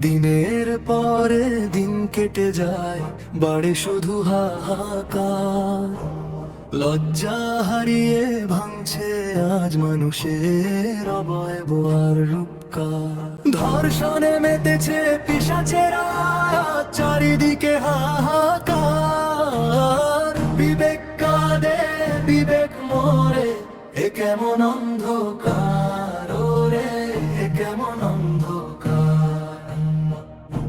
দিনের পরে দিন কেটে যায়, বাড়ে শুধু হাহাকার। লজ্জা হারিয়ে ভাঙছে আজ মানুষের অবয়ব আর রূপকার। ধর্ষণে মেতেছে পিশাচেরা, চারিদিকে হাহাকার। বিবেক কাঁদে, বিবেক মরে, এ কেমন অন্ধকার, ওরে এ কেমন অন্ধকার।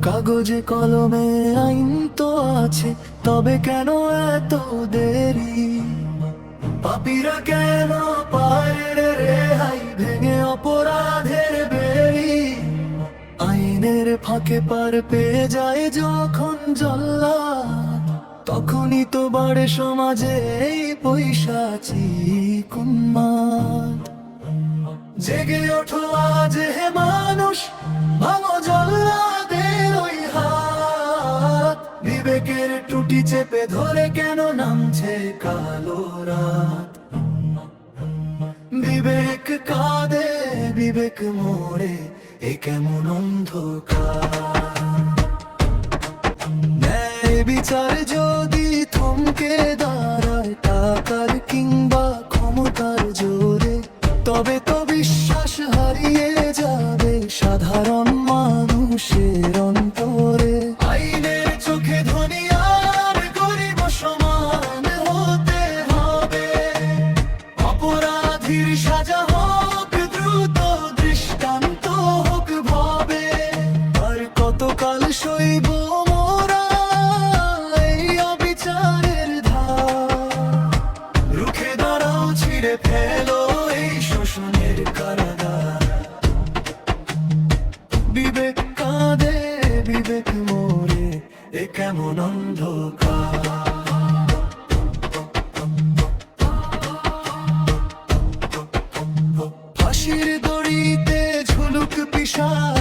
কাগজে কলমে আইন তো আছে, তবে কেন এত দেরি? পাপীরা কেন পায় রে রেহাই, ভেঙে অপরাধের বেড়ি? আইনের ফাঁকে পার পেয়ে যায় যখন জল্লাদ, তখনই তো বাড়ে সমাজে এই পৈশাচি উন্মাদ। জেগে ওঠো আজ হে মানুষ, ভাঙো জল্লাদের ওই হাত। বিবেকের টুটি চেপে ধরে কেন নামছে কালো রাত? বিবেক কাঁদে, বিবেক মরে, এ কেমন অন্ধকার। ন্যায় বিচার যদি থমকে দাঁড়ায় টাকার কিংবা ক্ষমতার জোরে, তবে তো বিশ্বাস হারিয়ে যাবে সাধারণ মানুষের অন্তরে। আইনের চোখে ধনী আর গরিব সমান হতে হবে, অপরাধীর সাজা হোক দ্রুত, দৃষ্টান্ত হোক ভবে। আর কতকাল সইব মোরা এই অবিচারের ধার? রুখে দাঁড়াও, ছিঁড়ে ফেলো এই শোষণের কারাগার। বিবেক কাঁদে, বিবেক মরে, এ কেমন অন্ধকার। ফাঁসির দড়িতে ঝুলুক পিশাচ,